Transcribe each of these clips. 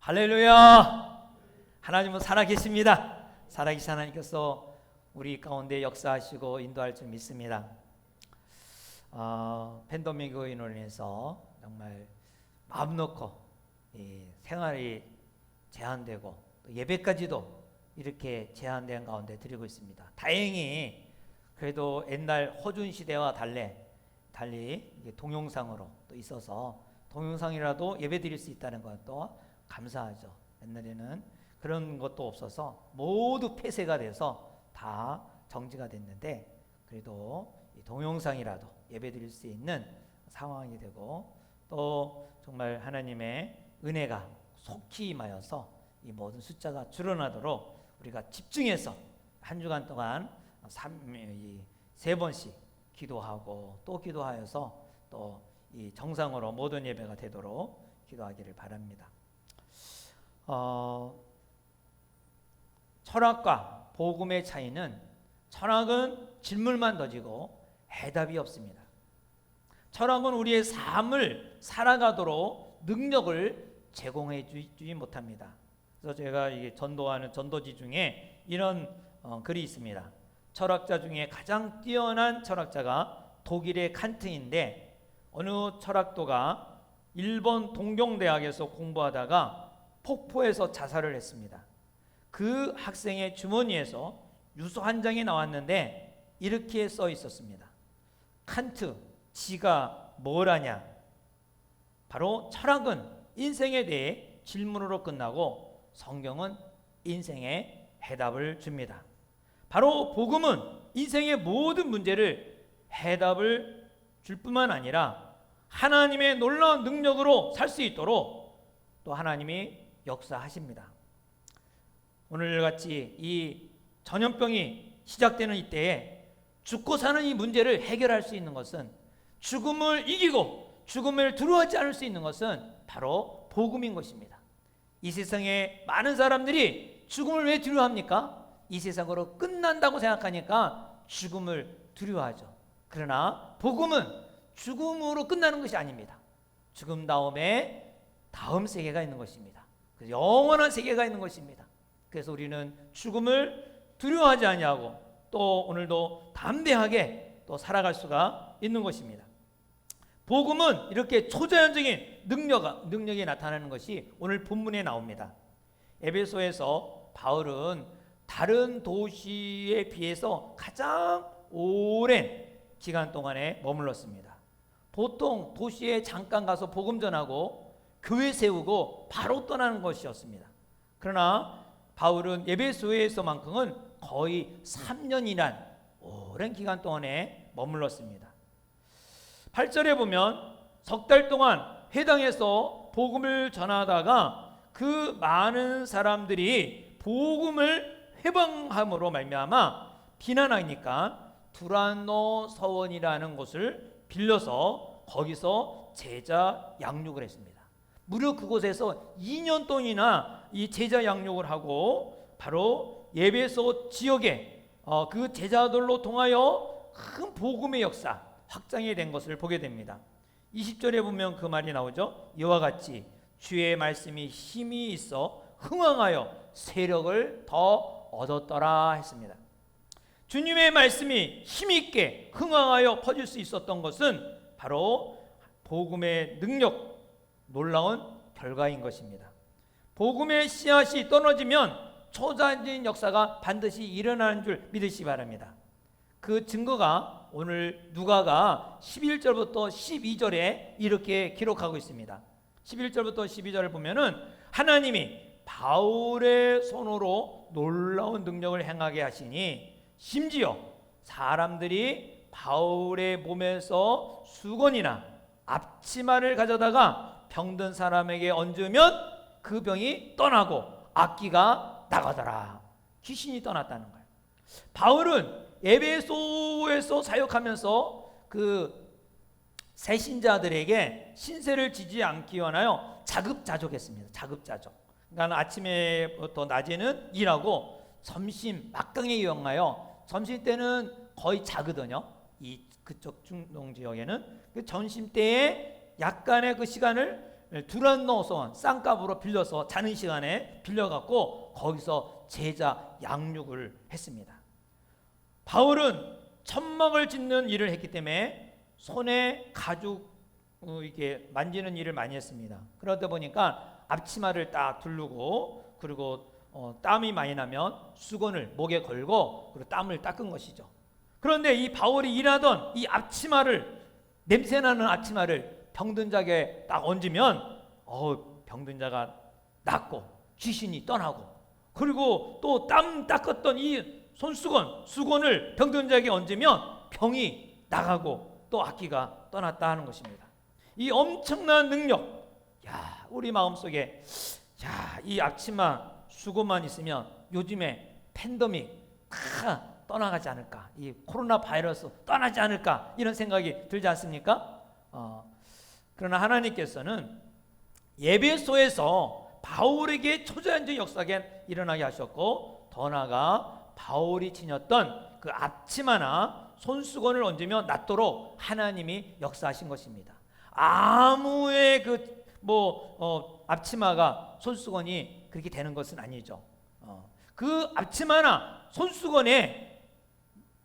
할렐루야! 하나님은 살아계십니다. 살아계신 하나님께서 우리 가운데 역사하시고 인도할 줄 믿습니다. 팬데믹으로 인해서 정말 마음 놓고 생활이 제한되고 또 예배까지도 이렇게 제한된 가운데 드리고 있습니다. 다행히 그래도 옛날 허준 시대와 달리 동영상으로 또 있어서 동영상이라도 예배 드릴 수 있다는 것도 감사하죠. 옛날에는 그런 것도 없어서 모두 폐쇄가 돼서 다 정지가 됐는데 그래도 이 동영상이라도 예배 드릴 수 있는 상황이 되고 또 정말 하나님의 은혜가 속히 임하여서 이 모든 숫자가 줄어나도록 우리가 집중해서 한 주간 동안 3번씩 기도하고 또 기도하여서 또 이 정상으로 모든 예배가 되도록 기도하기를 바랍니다. 철학과 복음의 차이는 철학은 질문만 던지고 해답이 없습니다. 철학은 우리의 삶을 살아가도록 능력을 제공해 주지 못합니다. 그래서 제가 전도하는 전도지 중에 이런 글이 있습니다. 철학자 중에 가장 뛰어난 철학자가 독일의 칸트인데 어느 철학도가 일본 동경대학에서 공부하다가 폭포에서 자살을 했습니다. 그 학생의 주머니에서 유서 한 장이 나왔는데 이렇게 써 있었습니다. 칸트, 지가 뭘 아냐? 바로 철학은 인생에 대해 질문으로 끝나고 성경은 인생의 해답을 줍니다. 바로 복음은 인생의 모든 문제를 해답을 줄 뿐만 아니라 하나님의 놀라운 능력으로 살 수 있도록 또 하나님이 역사하십니다. 오늘같이 이 전염병이 시작되는 이때에 죽고 사는 이 문제를 해결할 수 있는 것은 죽음을 이기고 죽음을 두려워하지 않을 수 있는 것은 바로 복음인 것입니다. 이 세상에 많은 사람들이 죽음을 왜 두려워합니까? 이 세상으로 끝난다고 생각하니까 죽음을 두려워하죠. 그러나 복음은 죽음으로 끝나는 것이 아닙니다. 죽음 다음에 다음 세계가 있는 것입니다. 영원한 세계가 있는 것입니다. 그래서 우리는 죽음을 두려워하지 아니하고 또 오늘도 담대하게 또 살아갈 수가 있는 것입니다. 복음은 이렇게 초자연적인 능력이 나타나는 것이 오늘 본문에 나옵니다. 에베소에서 바울은 다른 도시에 비해서 가장 오랜 기간 동안에 머물렀습니다. 보통 도시에 잠깐 가서 복음 전하고 교회 세우고 바로 떠나는 것이었습니다. 그러나 바울은 에베소에서만큼은 거의 3년이란 오랜 기간 동안에 머물렀습니다. 8절에 보면 석 달 동안 회당에서 복음을 전하다가 그 많은 사람들이 복음을 회방함으로 말미암아 비난하니까 두란노 서원이라는 곳을 빌려서 거기서 제자 양육을 했습니다. 무려 그곳에서 2년 동안이나 이 제자 양육을 하고 바로 에베소 지역에 그 제자들로 통하여 큰 복음의 역사 확장이 된 것을 보게 됩니다. 20절에 보면 그 말이 나오죠. 이와 같이 주의 말씀이 힘이 있어 흥왕하여 세력을 더 얻었더라 했습니다. 주님의 말씀이 힘있게 흥왕하여 퍼질 수 있었던 것은 바로 복음의 능력, 놀라운 결과인 것입니다. 복음의 씨앗이 떨어지면 초자연적인 역사가 반드시 일어나는 줄 믿으시기 바랍니다. 그 증거가 오늘 누가가 11절부터 12절에 이렇게 기록하고 있습니다. 11절부터 12절을 보면은 하나님이 바울의 손으로 놀라운 능력을 행하게 하시니 심지어 사람들이 바울의 몸에서 수건이나 앞치마를 가져다가 병든 사람에게 얹으면 그 병이 떠나고 악기가 나가더라. 귀신이 떠났다는 거예요. 바울은 에베소에서 사역하면서 그 새신자들에게 신세를 지지 않기 위하여 자급자족했습니다. 자급자족. 그러니까 아침에부터 낮에는 일하고 점심 막강에 이용하여 점심 때는 거의 자거든요. 그쪽 중동 지역에는 그 점심 때에 약간의 그 시간을 두란노선 쌍값으로 빌려서 자는 시간에 빌려갖고 거기서 제자 양육을 했습니다. 바울은 천막을 짓는 일을 했기 때문에 손에 가죽 이렇게 만지는 일을 많이 했습니다. 그러다 보니까 앞치마를 딱 두르고 그리고 땀이 많이 나면 수건을 목에 걸고 그리고 땀을 닦은 것이죠. 그런데 이 바울이 일하던 이 앞치마를 냄새나는 앞치마를 병든 자에게 딱 얹으면 병든 자가 낫고 귀신이 떠나고 그리고 또 땀 닦았던 이 수건을 병든 자에게 얹으면 병이 나가고 또 악기가 떠났다 하는 것입니다. 이 엄청난 능력, 우리 마음속에 이 앞치마 수건만 있으면 요즘에 팬데믹 다 떠나가지 않을까, 이 코로나 바이러스 떠나지 않을까 이런 생각이 들지 않습니까? 그러나 하나님께서는 예배소에서 바울에게 초자연적 역사가 일어나게 하셨고 더 나아가 바울이 지녔던 그 앞치마나 손수건을 얹으면 낫도록 하나님이 역사하신 것입니다. 아무의 앞치마가 손수건이 그렇게 되는 것은 아니죠. 그 앞치마나 손수건에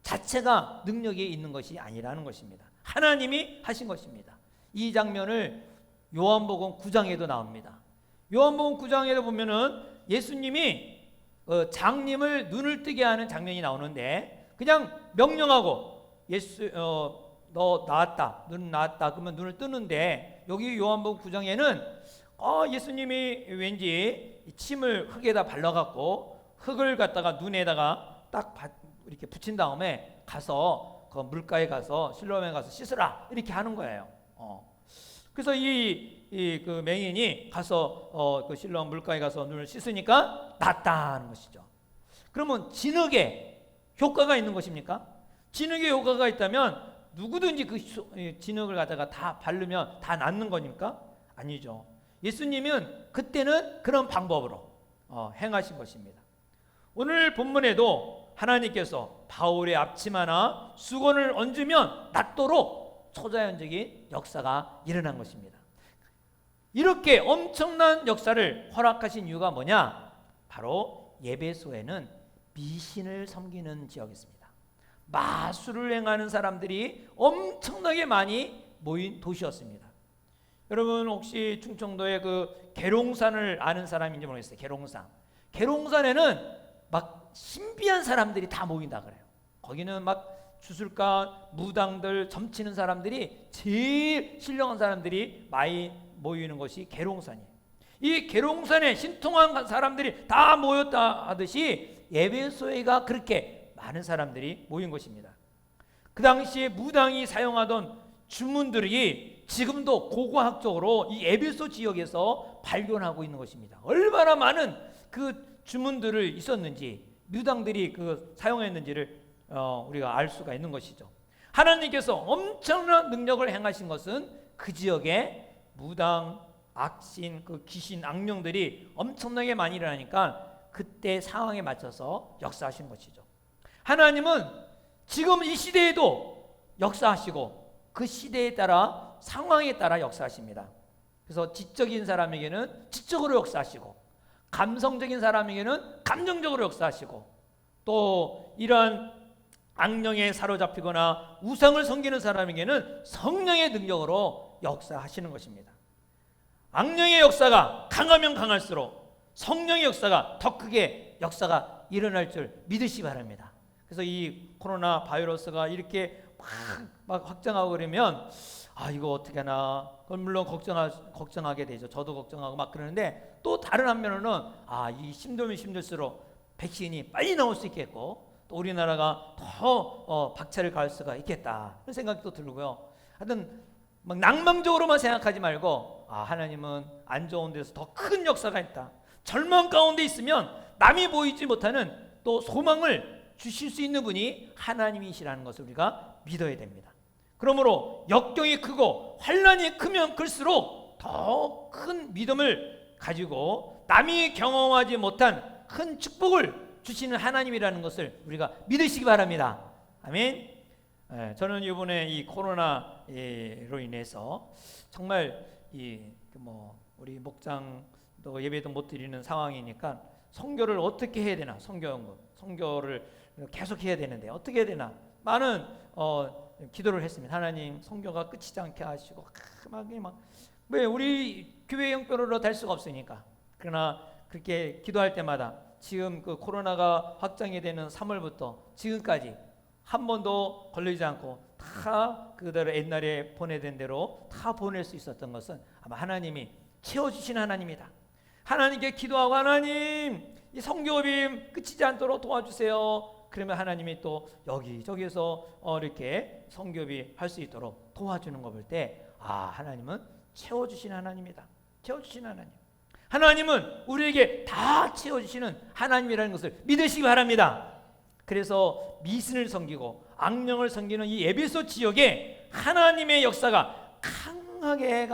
자체가 능력이 있는 것이 아니라는 것입니다. 하나님이 하신 것입니다. 이 장면을 요한복음 9장에도 나옵니다. 요한복음 9장에도 보면은 예수님이 장님을 눈을 뜨게 하는 장면이 나오는데 그냥 명령하고 너 나았다, 눈 나았다 그러면 눈을 뜨는데 여기 요한복음 9장에는 예수님이 왠지 침을 흙에다 발라갖고 흙을 갖다가 눈에다가 딱 이렇게 붙인 다음에 가서 그 물가에 가서 실로암에 가서 씻으라 이렇게 하는 거예요. 그래서 그 맹인이 가서 그 실로암 물가에 가서 눈을 씻으니까 낫다 하는 것이죠. 그러면 진흙에 효과가 있는 것입니까? 진흙에 효과가 있다면 누구든지 그 진흙을 갖다가 다 바르면 다 낫는 거니까? 아니죠. 예수님은 그때는 그런 방법으로 행하신 것입니다. 오늘 본문에도 하나님께서 바울의 앞치마나 수건을 얹으면 낫도록 초자연적인 역사가 일어난 것입니다. 이렇게 엄청난 역사를 허락하신 이유가 뭐냐? 바로 예배소에는 미신을 섬기는 지역이었습니다. 마술을 행하는 사람들이 엄청나게 많이 모인 도시였습니다. 여러분 혹시 충청도의 그 계룡산을 아는 사람인지 모르겠어요. 계룡산에는 막 신비한 사람들이 다 모인다 그래요. 거기는 막 주술가, 무당들, 점치는 사람들이 제일 신령한 사람들이 많이 모이는 것이 계룡산이에요. 이 계룡산에 신통한 사람들이 다 모였다 하듯이 예배소회가 그렇게 많은 사람들이 모인 것입니다. 그 당시에 무당이 사용하던 주문들이 지금도 고고학적으로 이 예배소 지역에서 발견하고 있는 것입니다. 얼마나 많은 그 주문들을 있었는지 무당들이 그 사용했는지를 우리가 알 수가 있는 것이죠. 하나님께서 엄청난 능력을 행하신 것은 그 지역에 무당, 악신, 그 귀신, 악령들이 엄청나게 많이 일어나니까 그때 상황에 맞춰서 역사하신 것이죠. 하나님은 지금 이 시대에도 역사하시고 그 시대에 따라 상황에 따라 역사하십니다. 그래서 지적인 사람에게는 지적으로 역사하시고 감성적인 사람에게는 감정적으로 역사하시고 또 이러한 악령에 사로잡히거나 우상을 섬기는 사람에게는 성령의 능력으로 역사하시는 것입니다. 악령의 역사가 강하면 강할수록 성령의 역사가 더 크게 역사가 일어날 줄 믿으시기 바랍니다. 그래서 이 코로나 바이러스가 이렇게 막 확장하고 그러면 이거 어떻게 하나 그건 물론 걱정하게 되죠. 저도 걱정하고 막 그러는데 또 다른 한면으로는 이 힘들면 힘들수록 백신이 빨리 나올 수 있겠고 또 우리나라가 더 박차를 가할 수가 있겠다 그런 생각도 들고요. 하여튼 막 낭만적으로만 생각하지 말고 하나님은 안 좋은 데서 더 큰 역사가 있다. 절망 가운데 있으면 남이 보이지 못하는 또 소망을 주실 수 있는 분이 하나님이시라는 것을 우리가 믿어야 됩니다. 그러므로 역경이 크고 환난이 크면 클수록 더 큰 믿음을 가지고 남이 경험하지 못한 큰 축복을 주시는 하나님이라는 것을 우리가 믿으시기 바랍니다. 아멘. 저는 이번에 이 코로나로 인해서 정말 이 우리 목장도 예배도 못 드리는 상황이니까 선교를 어떻게 해야 되나, 선교를 계속 해야 되는데 어떻게 해야 되나 많은 기도를 했습니다. 하나님, 선교가 끝이지 않게 하시고 왜 우리 교회 형편으로 될 수가 없으니까. 그러나 그렇게 기도할 때마다 지금 그 코로나가 확장이 되는 3월부터 지금까지 한 번도 걸리지 않고 다 그대로 옛날에 보내던 대로 다 보낼 수 있었던 것은 아마 하나님이 채워주신 하나님이다. 하나님께 기도하고, 하나님, 이 선교비 끝이지 않도록 도와주세요. 그러면 하나님이 또 여기저기서 이렇게 선교비 할 수 있도록 도와주는 거 볼 때, 하나님은 채워주신 하나님이다. 채워주신 하나님. 하나님은 우리에게 다 채워주시는 하나님이라는 것을 믿으시기 바랍니다. 그래서 미신을 섬기고 악령을 섬기는 이 에베소 지역에 하나님의 역사가 강하게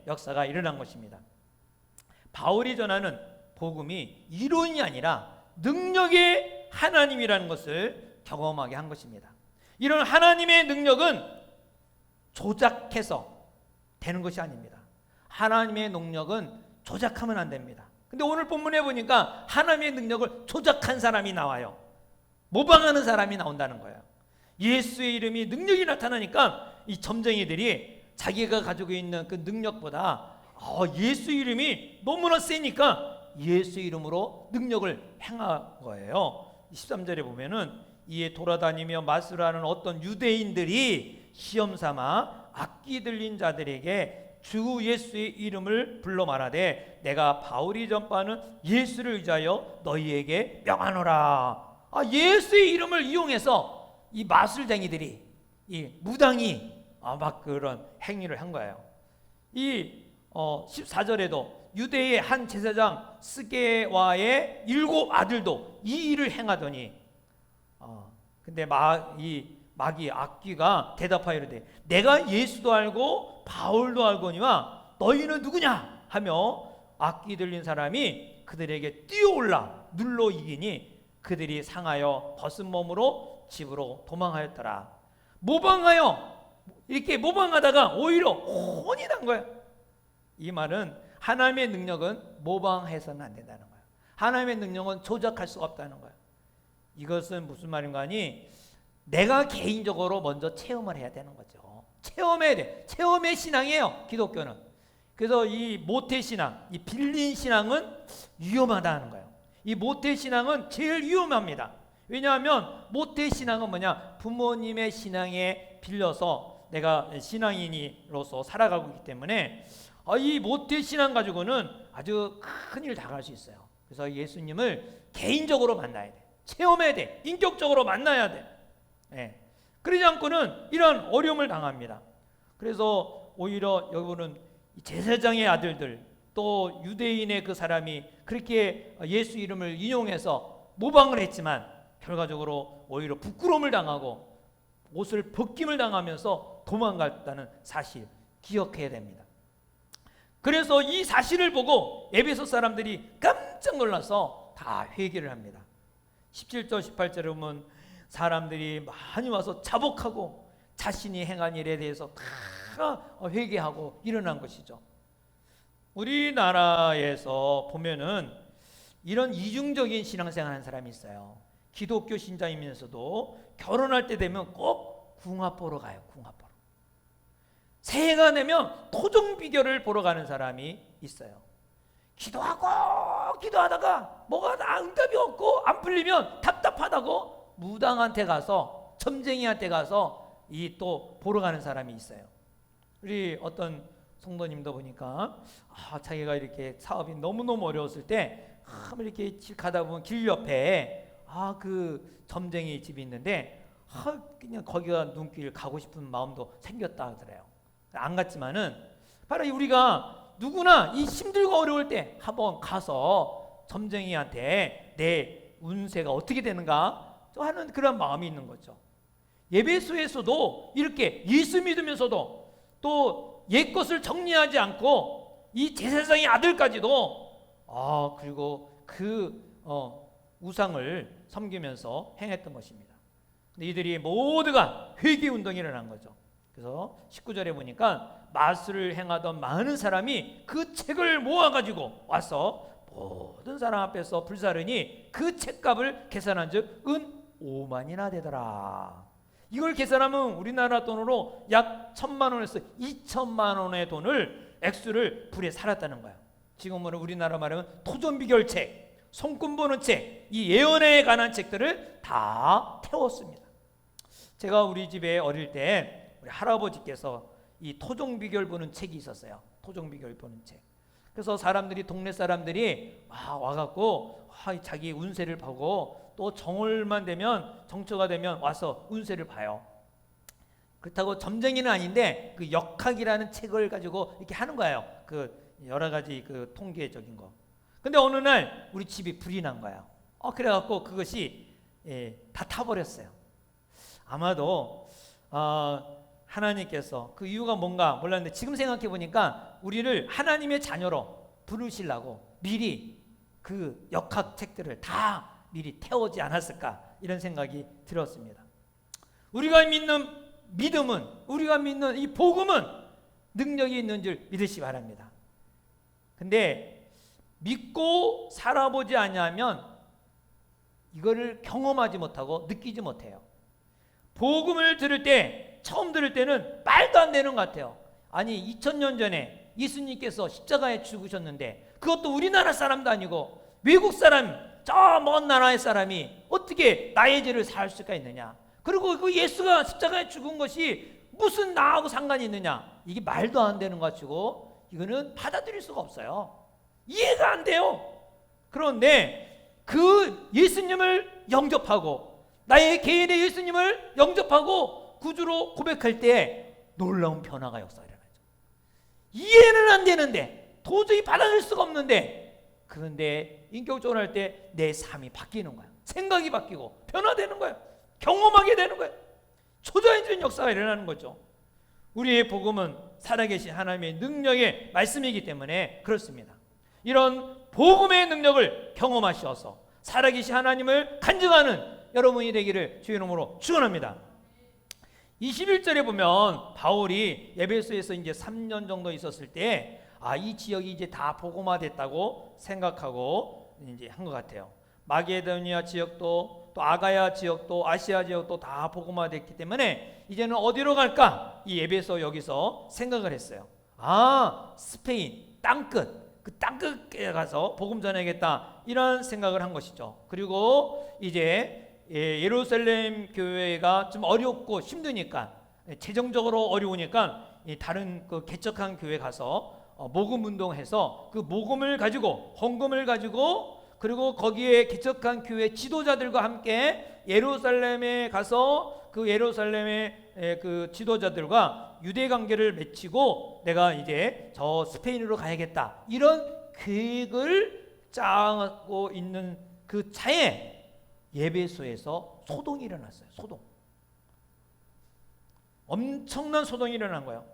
역사가 일어난 것입니다. 바울이 전하는 복음이 이론이 아니라 능력의 하나님이라는 것을 경험하게 한 것입니다. 이런 하나님의 능력은 조작해서 되는 것이 아닙니다. 하나님의 능력은 조작하면 안 됩니다. 근데 오늘 본문에 보니까 하나님의 능력을 조작한 사람이 나와요. 모방하는 사람이 나온다는 거예요. 예수의 이름이 능력이 나타나니까 이 점쟁이들이 자기가 가지고 있는 그 능력보다 예수 이름이 너무나 세니까 예수 이름으로 능력을 행한 거예요. 13절에 보면은 이에 돌아다니며 마술하는 어떤 유대인들이 시험삼아 악기 들린 자들에게 주 예수의 이름을 불러 말하되 내가 바울이 전파하는 예수를 의지하여 너희에게 명하노라. 예수의 이름을 이용해서 이 마술쟁이들이, 이 무당이 막 그런 행위를 한 거예요. 이 14절에도 유대의 한 제사장 스게와의 7 아들도 이 일을 행하더니 근데 마귀 악귀가 대답하여 이르되 내가 예수도 알고 바울도 알거니와 너희는 누구냐 하며 악귀 들린 사람이 그들에게 뛰어올라 눌러 이기니 그들이 상하여 벗은 몸으로 집으로 도망하였더라. 이렇게 모방하다가 오히려 혼이 난 거예요. 이 말은 하나님의 능력은 모방해서는 안 된다는 거예요. 하나님의 능력은 조작할 수가 없다는 거예요. 이것은 무슨 말인가 하니 내가 개인적으로 먼저 체험을 해야 되는 거죠. 체험해야 돼. 체험의 신앙이에요, 기독교는. 그래서 이 모태신앙, 이 빌린 신앙은 위험하다는 거예요. 이 모태신앙은 제일 위험합니다. 왜냐하면 모태신앙은 뭐냐? 부모님의 신앙에 빌려서 내가 신앙인으로서 살아가고 있기 때문에 이 모태신앙 가지고는 아주 큰일 당할 수 있어요. 그래서 예수님을 개인적으로 만나야 돼. 체험해야 돼. 인격적으로 만나야 돼. 그러지 않고는 이런 어려움을 당합니다. 그래서 오히려 여러분은 제사장의 아들들 또 유대인의 그 사람이 그렇게 예수 이름을 인용해서 모방을 했지만 결과적으로 오히려 부끄러움을 당하고 옷을 벗김을 당하면서 도망갔다는 사실 기억해야 됩니다. 그래서 이 사실을 보고 에베소 사람들이 깜짝 놀라서 다 회개를 합니다. 17절 18절에 보면 사람들이 많이 와서 자복하고 자신이 행한 일에 대해서 다 회개하고 일어난 것이죠. 우리나라에서 보면은 이런 이중적인 신앙생활 하는 사람이 있어요. 기독교 신자이면서도 결혼할 때 되면 꼭 궁합 보러 가요. 궁합 보러. 새해가 되면 토종 비결을 보러 가는 사람이 있어요. 기도하다가 뭐가 다 응답이 없고 안 풀리면 답답하다고 무당한테 가서 점쟁이한테 가서 또 보러 가는 사람이 있어요. 우리 어떤 성도님도 보니까 자기가 이렇게 사업이 너무너무 어려웠을 때 이렇게 가다 보면 길 옆에 그 점쟁이 집이 있는데 그냥 거기가 눈길 가고 싶은 마음도 생겼다 하더래요. 안 갔지만은 바로 우리가 누구나 이 힘들고 어려울 때 한번 가서 점쟁이한테 내 운세가 어떻게 되는가 하는 그런 마음이 있는 거죠. 예배소에서도 이렇게 예수 믿으면서도 또 옛것을 정리하지 않고 이 제사장의 아들까지도 그리고 그 우상을 섬기면서 행했던 것입니다. 근데 이들이 모두가 회개 운동이 일어난 거죠. 그래서 19절에 보니까 마술을 행하던 많은 사람이 그 책을 모아가지고 와서 모든 사람 앞에서 불사르니 그 책값을 계산한 즉 은 5만이나 되더라. 이걸 계산하면 우리나라 돈으로 약 1,000만 원에서 2,000만 원의 돈을 액수를 불에 살았다는 거야. 지금은 우리나라 말하면 토종비결책, 손금 보는 책, 이 예언에 관한 책들을 다 태웠습니다. 제가 우리 집에 어릴 때 우리 할아버지께서 이 토종비결 보는 책이 있었어요. 토종비결 보는 책. 그래서 사람들이, 동네 사람들이 와갖고 자기 운세를 보고 또 정월만 되면, 정초가 되면 와서 운세를 봐요. 그렇다고 점쟁이는 아닌데 그 역학이라는 책을 가지고 이렇게 하는 거예요. 그 여러 가지 그 통계적인 거. 근데 어느 날 우리 집이 불이 난 거예요. 그래갖고 그것이 다 타버렸어요. 아마도 하나님께서 그 이유가 뭔가 몰랐는데 지금 생각해 보니까 우리를 하나님의 자녀로 부르시려고 미리 그 역학 책들을 다 미리 태우지 않았을까, 이런 생각이 들었습니다. 우리가 믿는 믿음은, 우리가 믿는 이 복음은 능력이 있는 줄 믿으시 바랍니다. 근데 믿고 살아보지 않으면 이거를 경험하지 못하고 느끼지 못해요. 복음을 들을 때, 처음 들을 때는 말도 안 되는 것 같아요. 아니 2000년 전에 예수님께서 십자가에 죽으셨는데 그것도 우리나라 사람도 아니고 외국 사람, 저 먼 나라의 사람이 어떻게 나의 죄를 사할 수가 있느냐, 그리고 그 예수가 십자가에 죽은 것이 무슨 나하고 상관이 있느냐, 이게 말도 안 되는 것 같고 이거는 받아들일 수가 없어요. 이해가 안 돼요. 그런데 그 예수님을 영접하고, 나의 개인의 예수님을 영접하고 구주로 고백할 때 놀라운 변화가 역사가 일어나죠. 이해는 안 되는데, 도저히 받아들일 수가 없는데, 그런데 인격적으로 할 때 내 삶이 바뀌는 거야. 생각이 바뀌고 변화되는 거야. 경험하게 되는 거야. 초자연적인 역사가 일어나는 거죠. 우리의 복음은 살아계신 하나님의 능력의 말씀이기 때문에 그렇습니다. 이런 복음의 능력을 경험하셔서 살아계신 하나님을 간증하는 여러분이 되기를 주의 이름으로 축원합니다. 21절에 보면 바울이 에베소에서 이제 3년 정도 있었을 때 이 지역이 이제 다 복음화됐다고 생각하고 이제 한 것 같아요. 마게도니아 지역도, 또 아가야 지역도, 아시아 지역도 다 복음화됐기 때문에 이제는 어디로 갈까? 이 에베소 여기서 생각을 했어요. 스페인 땅끝, 그 땅끝에 가서 복음 전하겠다, 이런 생각을 한 것이죠. 그리고 이제 예루살렘 교회가 좀 어렵고 힘드니까, 재정적으로 어려우니까 다른 그 개척한 교회 가서 모금 운동해서 그 모금을 가지고, 헌금을 가지고, 그리고 거기에 개척한 교회 지도자들과 함께 예루살렘에 가서 그 예루살렘의 그 지도자들과 유대 관계를 맺히고 내가 이제 저 스페인으로 가야겠다, 이런 계획을 짜고 있는 그 차에 에베소에서 소동이 일어났어요. 소동. 엄청난 소동이 일어난 거예요.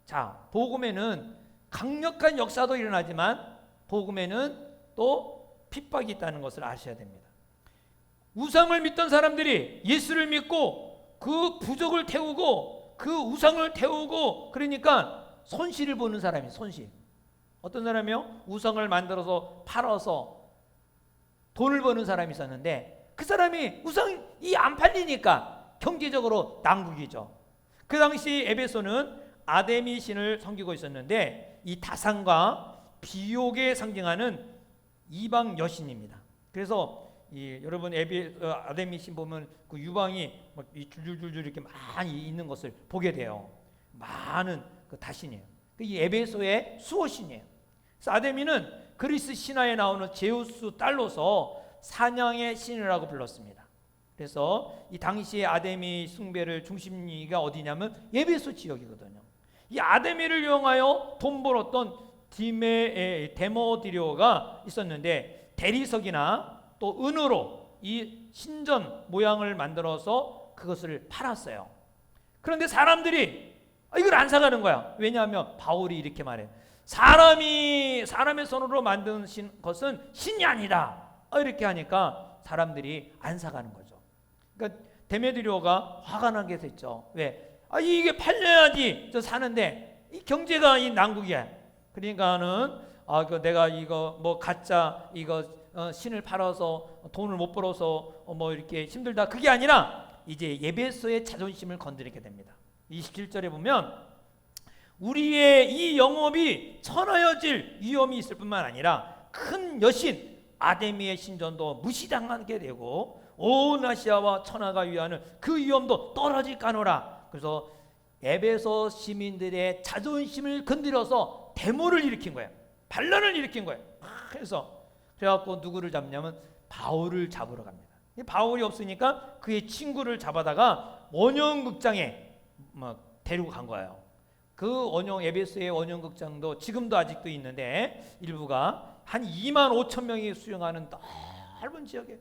자, 복음에는 강력한 역사도 일어나지만 복음에는 또 핍박이 있다는 것을 아셔야 됩니다. 우상을 믿던 사람들이 예수를 믿고 그 부족을 태우고 그 우상을 태우고, 그러니까 손실을 보는 사람이, 손실. 어떤 사람이요? 우상을 만들어서 팔아서 돈을 버는 사람이 있었는데 그 사람이 우상이 안 팔리니까 경제적으로 난국이죠. 그 당시 에베소는 아데미 신을 섬기고 있었는데 이 다산과 비옥에 상징하는 이방 여신입니다. 그래서 여러분 아데미 신 보면 그 유방이 막 줄줄줄줄 이렇게 많이 있는 것을 보게 돼요. 많은 그 다신이에요. 이 에베소의 수호신이에요. 그래서 아데미는 그리스 신화에 나오는 제우스 딸로서 사냥의 신이라고 불렀습니다. 그래서 이 당시에 아데미 숭배를 중심지가 어디냐면 에베소 지역이거든요. 이 아데미를 이용하여 돈 벌었던 데모디료가 있었는데 대리석이나 또 은으로 이 신전 모양을 만들어서 그것을 팔았어요. 그런데 사람들이 이걸 안 사가는 거야. 왜냐하면 바울이 이렇게 말해요. 사람의 손으로 만든 것은 신이 아니다, 이렇게 하니까 사람들이 안 사가는 거죠. 그러니까 데메드리오가 화가 나게 됐죠. 왜? 이게 팔려야지 저 사는데 이 경제가 이 난국이야. 그러니까는 내가 이거 뭐 가짜 이거 신을 팔아서 돈을 못 벌어서 뭐 이렇게 힘들다, 그게 아니라 이제 예배소의 자존심을 건드리게 됩니다. 27절에 보면 우리의 이 영업이 천하여질 위험이 있을 뿐만 아니라 큰 여신 아데미의 신전도 무시당하게 되고 온 아시아와 천하가 위하는 그 위험도 떨어질까노라. 그래서 에베소 시민들의 자존심을 건드려서 데모를 일으킨 거예요. 반란을 일으킨 거예요. 그래갖고 누구를 잡냐면 바울을 잡으러 갑니다. 바울이 없으니까 그의 친구를 잡아다가 원형극장에 데리고 간 거예요. 그 에베소의 원형극장도 지금도 아직도 있는데 일부가 한 2만 5천 명이 수용하는 넓은 지역에,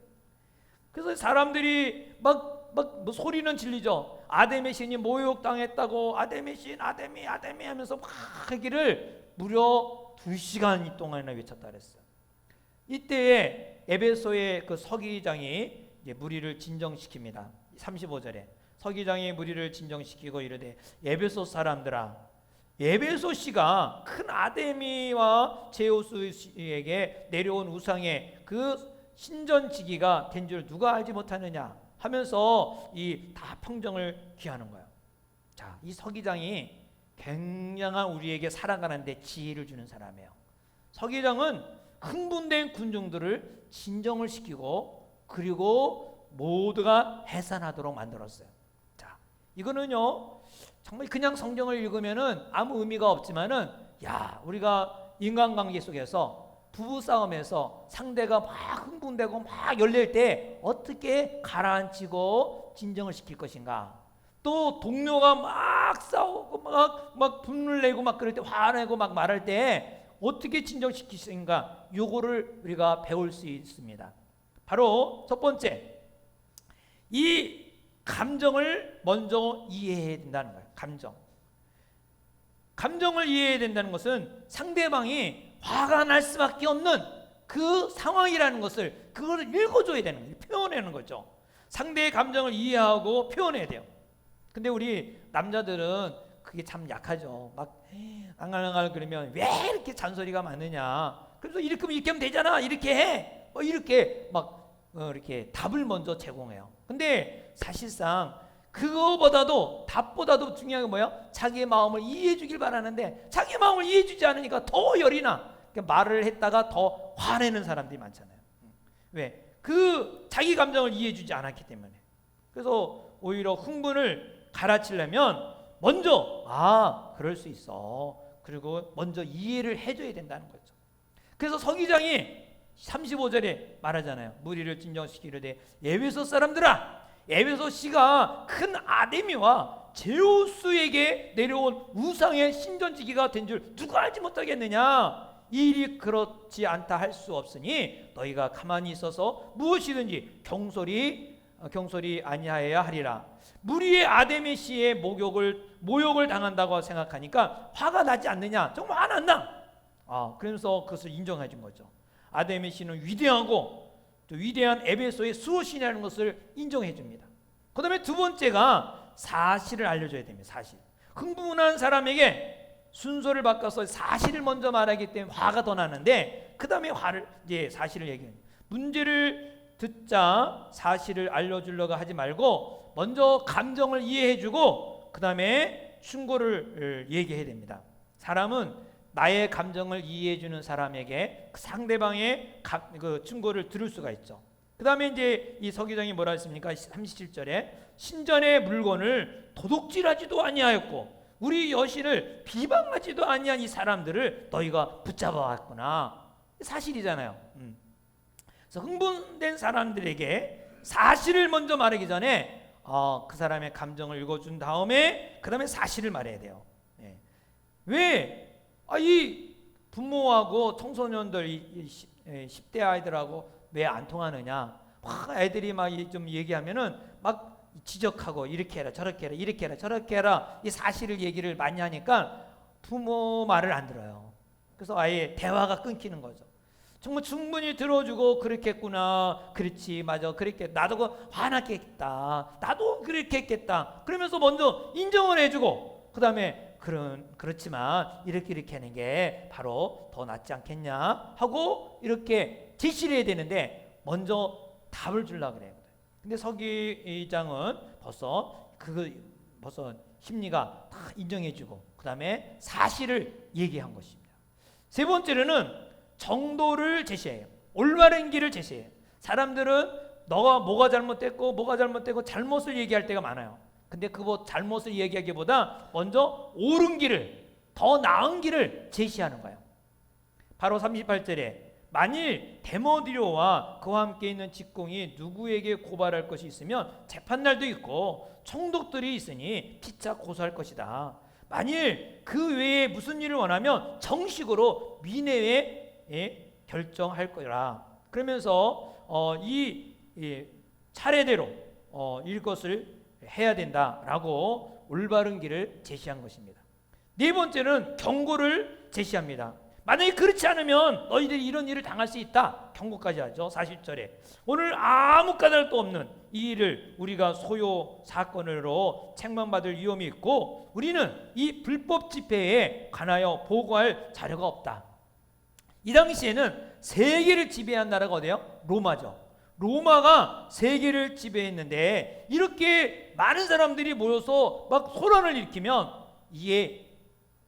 그래서 사람들이 막 소리는 질리죠. 아데미 신이 모욕당했다고, 아데미 신, 아데미 하면서 막 하기를 무려 2시간 동안이나 외쳤다 그랬어요. 이때에 에베소의 그 서기장이 이제 무리를 진정시킵니다. 35절에 서기장이 무리를 진정시키고 이르되 에베소 사람들아, 에베소시가 큰 아데미와 제우스에게 내려온 우상의 그 신전지기가 된 줄 누가 알지 못하느냐 하면서 이 다 평정을 귀하는 거예요. 자, 이 서기장이 굉장한 우리에게 살아가는데 지혜를 주는 사람이에요. 서기장은 흥분된 군중들을 진정을 시키고 그리고 모두가 해산하도록 만들었어요. 자, 이거는요 정말 그냥 성경을 읽으면은 아무 의미가 없지만은, 우리가 인간관계 속에서 부부 싸움에서 상대가 막 흥분되고 막 열릴 때 어떻게 가라앉히고 진정을 시킬 것인가, 또 동료가 막 싸우고 막 분을 내고 막 그럴 때 화내고 막 말할 때 어떻게 진정시킬 것인가, 요거를 우리가 배울 수 있습니다. 바로 첫 번째, 이 감정을 먼저 이해해야 된다는 거예요. 감정을 이해해야 된다는 것은 상대방이 화가 날 수밖에 없는 그 상황이라는 것을, 그걸 읽어줘야 되는 거예요. 표현하는 거죠. 상대의 감정을 이해하고 표현해야 돼요. 근데 우리 남자들은 그게 참 약하죠. 막 앙알앙알 그러면 왜 이렇게 잔소리가 많으냐, 그래서 이렇게 하면 되잖아, 이렇게 해, 이렇게 이렇게 답을 먼저 제공해요. 근데 사실상 그거보다도, 답보다도 중요한 게 뭐예요? 자기의 마음을 이해해 주길 바라는데 자기의 마음을 이해해 주지 않으니까 더 열이 나. 말을 했다가 더 화내는 사람들이 많잖아요. 왜? 그 자기 감정을 이해해 주지 않았기 때문에. 그래서 오히려 흥분을 갈아치려면 먼저 그럴 수 있어, 그리고 먼저 이해를 해줘야 된다는 거죠. 그래서 서기장이 35절에 말하잖아요. 무리를 진정시키려되 에베소 사람들아, 에베소 시가 큰 아데미와 제우스에게 내려온 우상의 신전지기가 된 줄 누가 알지 못하겠느냐. 이 일이 그렇지 않다 할 수 없으니 너희가 가만히 있어서 무엇이든지 경솔이 아니하여야 하리라. 무리의 아데미 씨의 모욕을 당한다고 생각하니까 화가 나지 않느냐. 정말 화 안 나. 그러면서 그것을 인정해 준 거죠. 아데미 씨는 위대하고 또 위대한 에베소의 수호신이라는 것을 인정해 줍니다. 그 다음에 두 번째가 사실을 알려줘야 됩니다. 사실. 흥분한 사람에게 순서를 바꿔서 사실을 먼저 말하기 때문에 화가 더 나는데, 그 다음에 사실을 얘기해요. 문제를 듣자 사실을 알려주려고 하지 말고 먼저 감정을 이해해주고 그 다음에 충고를 얘기해야 됩니다. 사람은 나의 감정을 이해해주는 사람에게 상대방의 그 충고를 들을 수가 있죠. 그 다음에 이제 이 서기장이 뭐라 했습니까? 37절에 신전의 물건을 도둑질하지도 아니하였고 우리 여신을 비방하지도 아니한 이 사람들을 너희가 붙잡아 왔구나. 사실이잖아요. 그래서 흥분된 사람들에게 사실을 먼저 말하기 전에 그 사람의 감정을 읽어준 다음에 그 다음에 사실을 말해야 돼요. 왜? 이 부모하고 청소년들 10대 아이들하고 왜 안 통하느냐? 애들이 막 좀 얘기하면은 막 지적하고 이렇게 해라 저렇게 해라 이렇게 해라 저렇게 해라 이 사실을 얘기를 많이 하니까 부모 말을 안 들어요. 그래서 아예 대화가 끊기는 거죠. 정말 충분히 들어주고 그렇겠구나. 그렇지, 맞아, 그렇게 나도 화났겠다. 나도 그렇게 했겠다. 그러면서 먼저 인정을 해주고 그 다음에 그렇지만 이렇게 하는 게 바로 더 낫지 않겠냐 하고 이렇게 제시를 해야 되는데 먼저 답을 주려고 그래요. 근데 서기장은 벌써 심리가 다 인정해주고 그 다음에 사실을 얘기한 것입니다. 세 번째로는 정도를 제시해요. 올바른 길을 제시해요. 사람들은 너가 뭐가 잘못됐고 잘못을 얘기할 때가 많아요. 근데 잘못을 얘기하기보다 먼저 옳은 길을, 더 나은 길을 제시하는 거예요. 바로 38절에 만일 데모디오와 그와 함께 있는 직공이 누구에게 고발할 것이 있으면 재판날도 있고 총독들이 있으니 피차 고소할 것이다. 만일 그 외에 무슨 일을 원하면 정식으로 민회에 결정할 거라. 그러면서 이 차례대로 이것을 해야 된다라고 올바른 길을 제시한 것입니다. 네 번째는 경고를 제시합니다. 만약에 그렇지 않으면 너희들이 이런 일을 당할 수 있다. 경고까지 하죠. 40절에 오늘 아무 까닭도 없는 이 일을 우리가 소요 사건으로 책망받을 위험이 있고 우리는 이 불법 집회에 관하여 보고할 자료가 없다. 이 당시에는 세계를 지배한 나라가 어디예요? 로마죠. 로마가 세계를 지배했는데 이렇게 많은 사람들이 모여서 막 소란을 일으키면 이게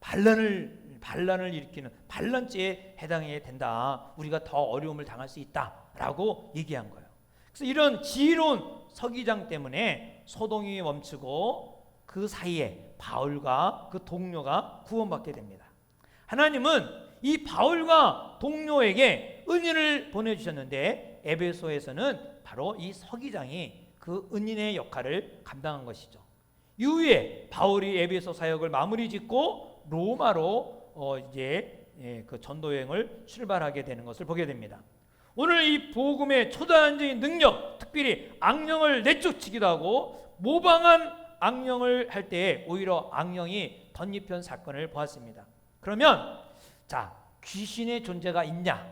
반란을 일으키는 반란죄에 해당해야 된다. 우리가 더 어려움을 당할 수 있다라고 얘기한 거예요. 그래서 이런 지혜로운 서기장 때문에 소동이 멈추고 그 사이에 바울과 그 동료가 구원받게 됩니다. 하나님은 이 바울과 동료에게 은혜를 보내주셨는데 에베소에서는 바로 이 서기장이 그 은인의 역할을 감당한 것이죠. 이후에 바울이 에베소 사역을 마무리 짓고 로마로 그 전도 여행을 출발하게 되는 것을 보게 됩니다. 오늘 이 복음의 초자연적인 능력, 특별히 악령을 내쫓기도 하고 모방한 악령을 할 때에 오히려 악령이 덧입힌 사건을 보았습니다. 그러면 자, 귀신의 존재가 있냐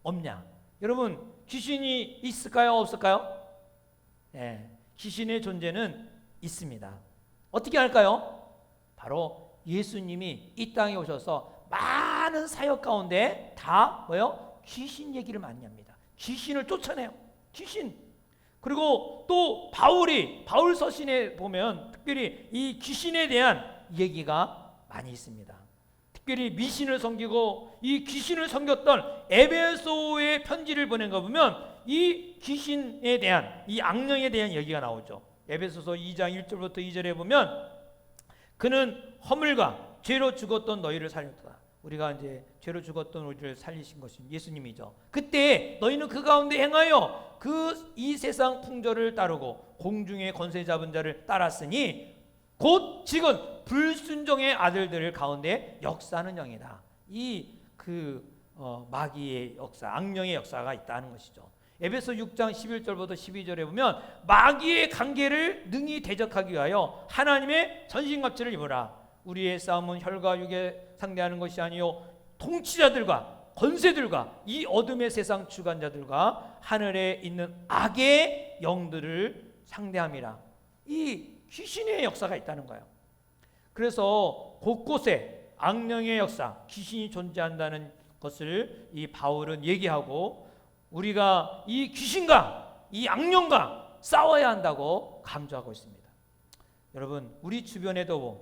없냐? 여러분 귀신이 있을까요 없을까요? 네, 귀신의 존재는 있습니다. 어떻게 할까요? 바로 예수님이 이 땅에 오셔서 많은 사역 가운데 다 뭐요? 귀신 얘기를 많이 합니다. 귀신을 쫓아내요. 귀신. 그리고 또 바울 서신에 보면 특별히 이 귀신에 대한 얘기가 많이 있습니다. 특별히 미신을 섬기고 이 귀신을 섬겼던 에베소에 편지를 보낸 거 보면 이 귀신에 대한 이 악령에 대한 얘기가 나오죠. 에베소서 2장 1절부터 2절에 보면 그는 허물과 죄로 죽었던 너희를 살렸다. 우리가 이제 죄로 죽었던 우리를 살리신 것은 예수님이죠. 그때 너희는 그 가운데 행하여 이 세상 풍조를 따르고 공중의 권세 잡은 자를 따랐으니 곧 지금 불순종의 아들들 가운데 역사하는 영이다. 마귀의 역사, 악령의 역사가 있다는 것이죠. 에베소 6장 11절부터 12절에 보면 마귀의 관계를 능히 대적하기 위하여 하나님의 전신갑주를 입으라. 우리의 싸움은 혈과 육에 상대하는 것이 아니요 통치자들과 권세들과 이 어둠의 세상 주관자들과 하늘에 있는 악의 영들을 상대함이라. 이 귀신의 역사가 있다는 거예요. 그래서 곳곳에 악령의 역사, 귀신이 존재한다는 것을 이 바울은 얘기하고 우리가 이 귀신과 이 악령과 싸워야 한다고 강조하고 있습니다. 여러분,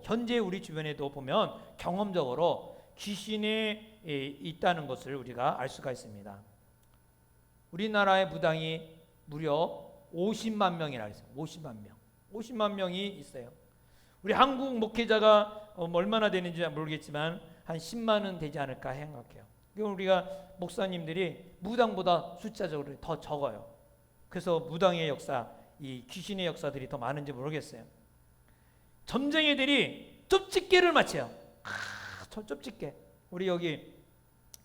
현재 우리 주변에도 보면 경험적으로 귀신이 있다는 것을 우리가 알 수가 있습니다. 우리나라의 무당이 무려 50만 명이라고 했어요. 50만 명이 있어요. 우리 한국 목회자가 얼마나 되는지 모르겠지만 한 10만은 되지 않을까 생각해요. 우리가 목사님들이 무당보다 숫자적으로 더 적어요. 그래서 무당의 역사, 이 귀신의 역사들이 더 많은지 모르겠어요. 점쟁이들이 쩝집게를 맞춰요. 저 쩝집게. 우리 여기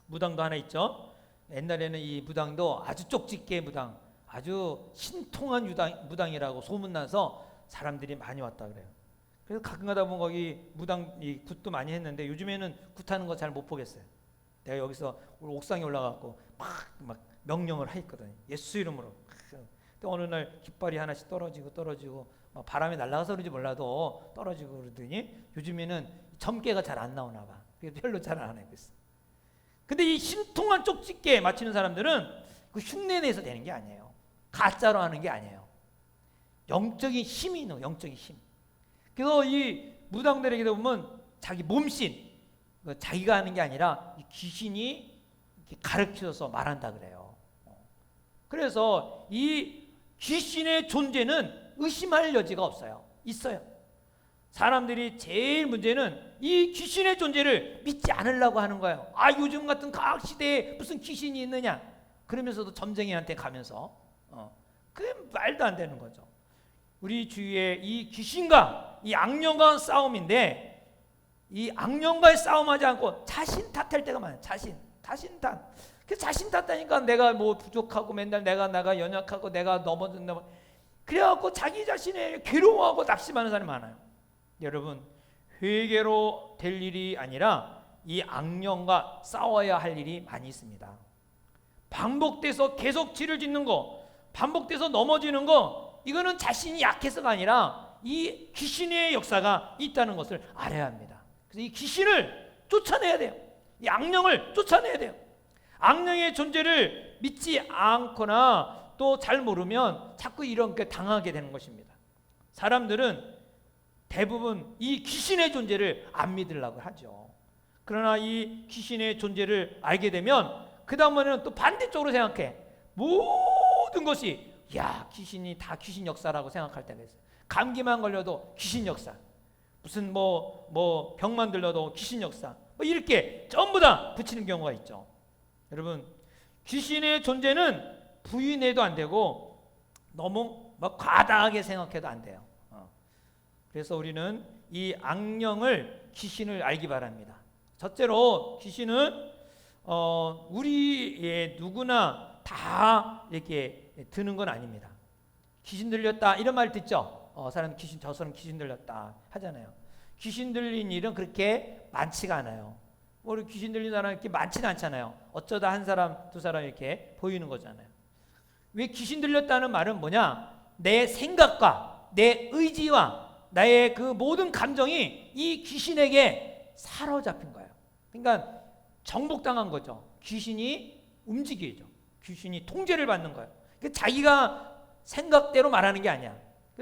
무당도 하나 있죠. 옛날에는 이 무당도 아주 쪽집게 무당, 아주 신통한 무당이라고 소문나서 사람들이 많이 왔다 그래요. 그래서 가끔가다 보면 거기 무당 굿도 많이 했는데 요즘에는 굿하는 거 잘 못 보겠어요. 내가 여기서 옥상에 올라가고 막 명령을 했거든요. 예수 이름으로. 또 어느 날 깃발이 하나씩 떨어지고 막 바람에 날아가서 그런지 몰라도 떨어지고 그러더니 요즘에는 점괘가 잘 안 나오나 봐. 그래서 별로 잘 안 하고 있어. 근데 이 신통한 쪽집게 맞히는 사람들은 그 흉내 내서 되는 게 아니에요. 가짜로 하는 게 아니에요. 영적인 힘이 있는 거예요. 영적인 힘. 그래서 이 무당들에게 보면 자기 몸신, 자기가 하는 게 아니라 귀신이 가르쳐서 말한다 그래요. 그래서 이 귀신의 존재는 의심할 여지가 없어요. 있어요. 사람들이 제일 문제는 이 귀신의 존재를 믿지 않으려고 하는 거예요. 아, 요즘 같은 과학 시대에 무슨 귀신이 있느냐? 그러면서도 점쟁이한테 가면서 그게 말도 안 되는 거죠. 우리 주위에 이 귀신과 이 악령과 싸움인데 이 악령과의 싸움하지 않고 자신 탓할 때가 많아요. 자신 탓. 그 자신 탓하니까 내가 뭐 부족하고 맨날 내가 연약하고 내가 넘어진다. 그래갖고 자기 자신에 괴로워하고 낙심하는 사람이 많아요. 여러분, 회개로 될 일이 아니라 이 악령과 싸워야 할 일이 많이 있습니다. 반복돼서 계속 죄를 짓는 거, 반복돼서 넘어지는 거, 이거는 자신이 약해서가 아니라 이 귀신의 역사가 있다는 것을 알아야 합니다. 그래서 이 귀신을 쫓아내야 돼요. 이 악령을 쫓아내야 돼요. 악령의 존재를 믿지 않거나 또 잘 모르면 자꾸 이렇게 당하게 되는 것입니다. 사람들은 대부분 이 귀신의 존재를 안 믿으려고 하죠. 그러나 이 귀신의 존재를 알게 되면 그 다음에는 또 반대쪽으로 생각해. 모든 것이 귀신이 다 귀신 역사라고 생각할 때가 있어요. 감기만 걸려도 귀신 역사, 무슨 뭐 병만 들려도 귀신 역사, 뭐 이렇게 전부 다 붙이는 경우가 있죠. 여러분, 귀신의 존재는 부인해도 안 되고 너무 막 과다하게 생각해도 안 돼요. 그래서 우리는 이 악령을, 귀신을 알기 바랍니다. 첫째로 귀신은 우리의 누구나 다 이렇게 드는 건 아닙니다. 귀신 들렸다 이런 말 듣죠? 사람 귀신, 저 사람 귀신 들렸다 하잖아요. 귀신 들린 일은 그렇게 많지가 않아요. 우리 귀신 들린 사람 이렇게 많지는 않잖아요. 어쩌다 한 사람, 두 사람 이렇게 보이는 거잖아요. 왜 귀신 들렸다는 말은 뭐냐? 내 생각과 내 의지와 나의 그 모든 감정이 이 귀신에게 사로잡힌 거예요. 그러니까 정복당한 거죠. 귀신이 움직이죠. 귀신이 통제를 받는 거예요. 자기가 생각대로 말하는 게 아니야.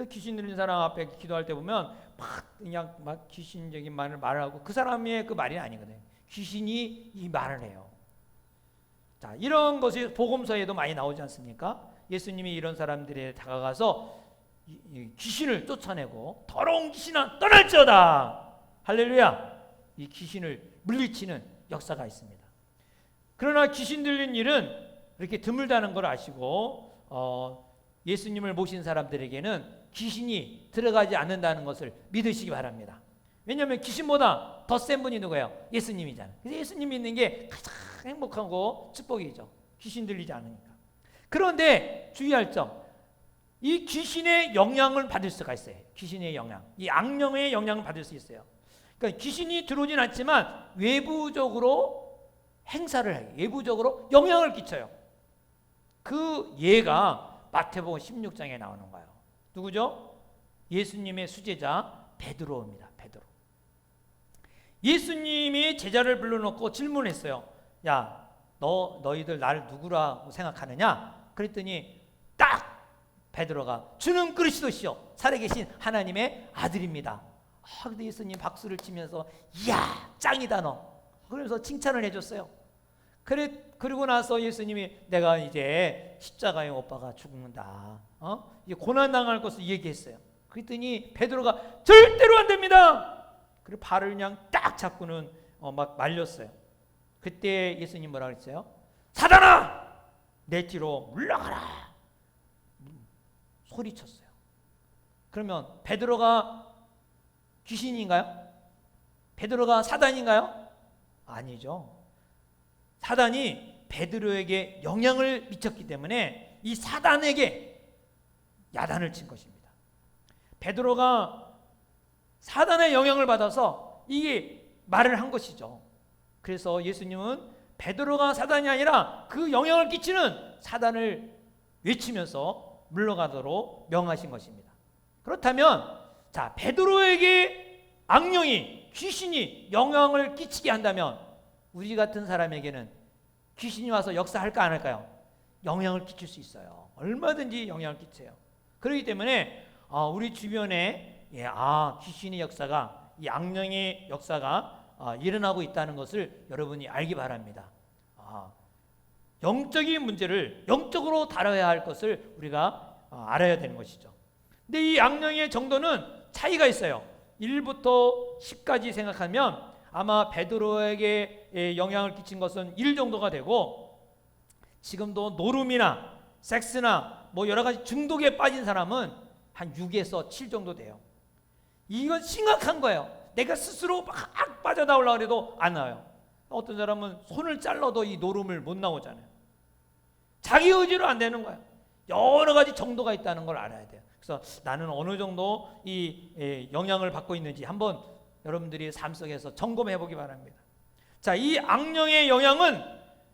귀신 들린 사람 앞에 기도할 때 보면 그냥 귀신적인 말을 말하고 그 사람의 그 말이 아니거든요. 귀신이 이 말을 해요. 자, 이런 것이 복음서에도 많이 나오지 않습니까? 예수님이 이런 사람들에 다가가서 이 귀신을 쫓아내고 더러운 귀신아 떠날지어다. 할렐루야. 이 귀신을 물리치는 역사가 있습니다. 그러나 귀신 들린 일은 이렇게 드물다는 걸 아시고 예수님을 모신 사람들에게는 귀신이 들어가지 않는다는 것을 믿으시기 바랍니다. 왜냐하면 귀신보다 더 센 분이 누구예요? 예수님이잖아요. 그래서 예수님 믿는 게 가장 행복하고 축복이죠. 귀신 들리지 않으니까. 그런데 주의할 점, 이 귀신의 영향을 받을 수가 있어요. 귀신의 영향, 이 악령의 영향을 받을 수 있어요. 그러니까 귀신이 들어오진 않지만 외부적으로 행사를 해요. 외부적으로 영향을 끼쳐요. 그 예가 마태복음 16장에 나오는 거예요. 누구죠? 예수님의 수제자 베드로입니다. 베드로. 예수님이 제자를 불러놓고 질문했어요. 야, 너희들 나를 누구라고 생각하느냐? 그랬더니 딱 베드로가 주는 그리스도시요 살아계신 하나님의 아들입니다. 근데 예수님 박수를 치면서 이야 짱이다 너. 그러면서 칭찬을 해줬어요. 그리고 나서 예수님이 내가 이제 십자가에 오빠가 죽는다. 이제 고난당할 것을 얘기했어요. 그랬더니 베드로가 절대로 안 됩니다. 그리고 발을 그냥 딱 잡고는 막 말렸어요. 그때 예수님 뭐라 그랬어요? 사단아 내 뒤로 물러가라. 소리쳤어요. 그러면 베드로가 귀신인가요? 베드로가 사단인가요? 아니죠. 사단이 베드로에게 영향을 미쳤기 때문에 이 사단에게 야단을 친 것입니다. 베드로가 사단의 영향을 받아서 이게 말을 한 것이죠. 그래서 예수님은 베드로가 사단이 아니라 그 영향을 끼치는 사단을 외치면서 물러가도록 명하신 것입니다. 그렇다면 자, 베드로에게 악령이, 귀신이 영향을 끼치게 한다면 우리 같은 사람에게는 귀신이 와서 역사할까 안 할까요? 영향을 끼칠 수 있어요. 얼마든지 영향을 끼쳐요. 그렇기 때문에 우리 주변에 귀신의 역사가, 이 악령의 역사가 일어나고 있다는 것을 여러분이 알기 바랍니다. 영적인 문제를 영적으로 다뤄야 할 것을 우리가 알아야 되는 것이죠. 근데 이 악령의 정도는 차이가 있어요. 1부터 10까지 생각하면 아마 베드로에게 영향을 끼친 것은 1 정도가 되고, 지금도 노름이나 섹스나 뭐 여러 가지 중독에 빠진 사람은 한 6에서 7 정도 돼요. 이건 심각한 거예요. 내가 스스로 막 빠져나오려고 해도 안 나와요. 어떤 사람은 손을 잘라도 이 노름을 못 나오잖아요. 자기 의지로 안 되는 거예요. 여러 가지 정도가 있다는 걸 알아야 돼요. 그래서 나는 어느 정도 이 영향을 받고 있는지 한번 여러분들이 삶 속에서 점검해 보기 바랍니다. 자, 이 악령의 영향은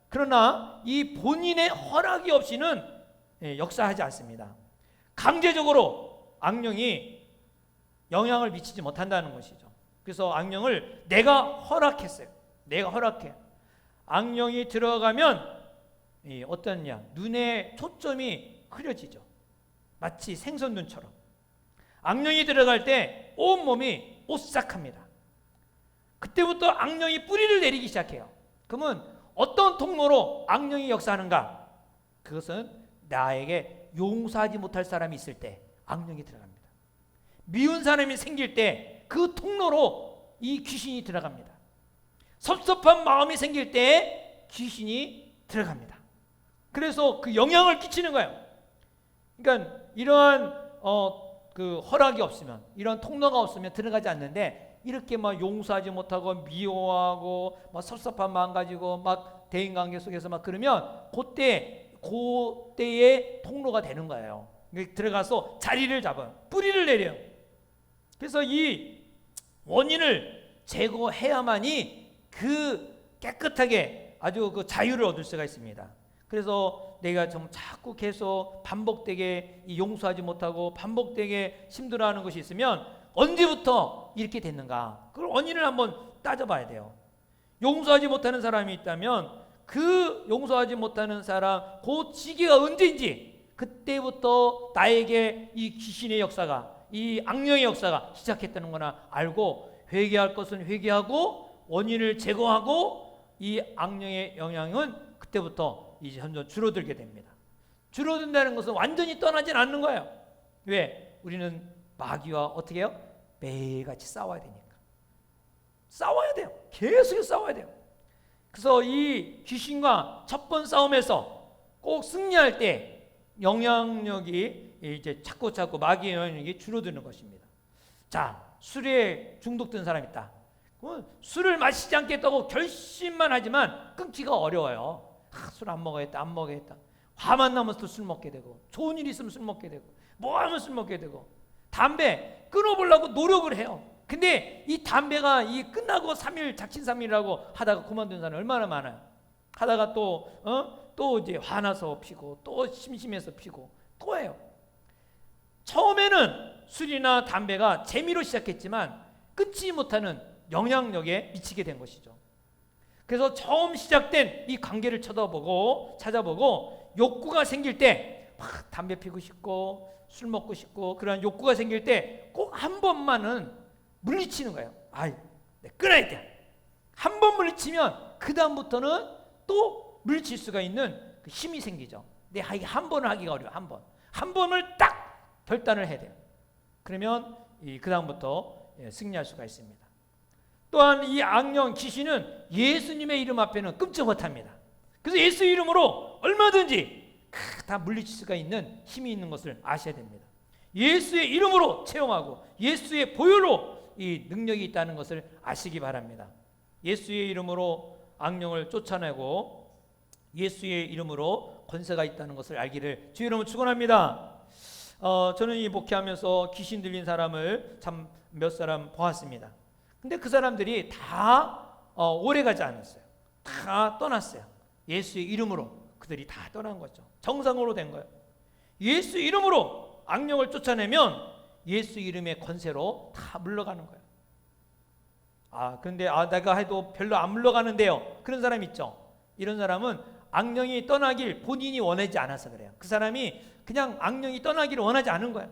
그러나 이 본인의 허락이 없이는 역사하지 않습니다. 강제적으로 악령이 영향을 미치지 못한다는 것이죠. 그래서 악령을 내가 허락했어요. 내가 허락해. 악령이 들어가면 어떠냐? 눈에 초점이 흐려지죠. 마치 생선눈처럼. 악령이 들어갈 때 온몸이 오싹합니다. 그때부터 악령이 뿌리를 내리기 시작해요. 그러면 어떤 통로로 악령이 역사하는가? 그것은 나에게 용서하지 못할 사람이 있을 때 악령이 들어갑니다. 미운 사람이 생길 때 그 통로로 이 귀신이 들어갑니다. 섭섭한 마음이 생길 때 귀신이 들어갑니다. 그래서 그 영향을 끼치는 거예요. 그러니까 이러한 그 허락이 없으면, 이런 통로가 없으면 들어가지 않는데, 이렇게 막 용서하지 못하고 미워하고 막 섭섭한 마음 가지고 막 대인관계 속에서 막 그러면 그때의 통로가 되는 거예요. 들어가서 자리를 잡아요. 뿌리를 내려요. 그래서 이 원인을 제거해야만이 깨끗하게 아주 그 자유를 얻을 수가 있습니다. 그래서 내가 좀 자꾸 계속 반복되게 용서하지 못하고 반복되게 힘들어하는 것이 있으면 언제부터 이렇게 됐는가? 그걸 원인을 한번 따져봐야 돼요. 용서하지 못하는 사람이 있다면 그 용서하지 못하는 사람 그 시기가 언제인지, 그때부터 나에게 이 귀신의 역사가, 이 악령의 역사가 시작했다는 거나 알고, 회개할 것은 회개하고 원인을 제거하고 이 악령의 영향은 그때부터 이제 점점 줄어들게 됩니다. 줄어든다는 것은 완전히 떠나진 않는 거예요. 왜? 우리는 마귀와 어떻게 해요? 매일같이 싸워야 되니까. 싸워야 돼요. 계속 싸워야 돼요. 그래서 이 귀신과 첫 번 싸움에서 꼭 승리할 때 영향력이 이제 자꾸 마귀의 영향력이 줄어드는 것입니다. 자, 술에 중독된 사람이 있다. 술을 마시지 않겠다고 결심만 하지만 끊기가 어려워요. 술 안 먹어야겠다, 안 먹어야겠다. 화만 나면 또 술 먹게 되고, 좋은 일 있으면 술 먹게 되고, 뭐 하면 술 먹게 되고, 담배 끊어보려고 노력을 해요. 근데 이 담배가 끝나고 3일, 작심 3일이라고 하다가 그만둔 사람이 얼마나 많아요. 하다가 또 이제 화나서 피고, 또 심심해서 피고, 또 해요. 처음에는 술이나 담배가 재미로 시작했지만 끊지 못하는 영향력에 미치게 된 것이죠. 그래서 처음 시작된 이 관계를 찾아보고 욕구가 생길 때 막 담배 피고 싶고 술 먹고 싶고 그런 욕구가 생길 때 꼭 한 번만은 물리치는 거예요. 끊어야 돼. 한 번 물리치면 그 다음부터는 또 물리칠 수가 있는 그 힘이 생기죠. 근데 한 번을 하기가 어려워요. 한 번을 딱 결단을 해야 돼요. 그러면 그 다음부터 승리할 수가 있습니다. 또한 이 악령 귀신은 예수님의 이름 앞에는 끔찍 못합니다. 그래서 예수 이름으로 얼마든지 다 물리칠 수가 있는 힘이 있는 것을 아셔야 됩니다. 예수의 이름으로 채용하고 예수의 보혈로 이 능력이 있다는 것을 아시기 바랍니다. 예수의 이름으로 악령을 쫓아내고 예수의 이름으로 권세가 있다는 것을 알기를 주의 이름으로 축원합니다. 저는 이 목회하면서 귀신 들린 사람을 참 몇 사람 보았습니다. 근데 그 사람들이 다 오래 가지 않았어요. 다 떠났어요. 예수의 이름으로 그들이 다 떠난 거죠. 정상으로 된 거예요. 예수 이름으로 악령을 쫓아내면 예수 이름의 권세로 다 물러가는 거예요. 근데 내가 해도 별로 안 물러가는데요. 그런 사람 있죠. 이런 사람은 악령이 떠나길 본인이 원하지 않아서 그래요. 그 사람이 그냥 악령이 떠나기를 원하지 않은 거예요.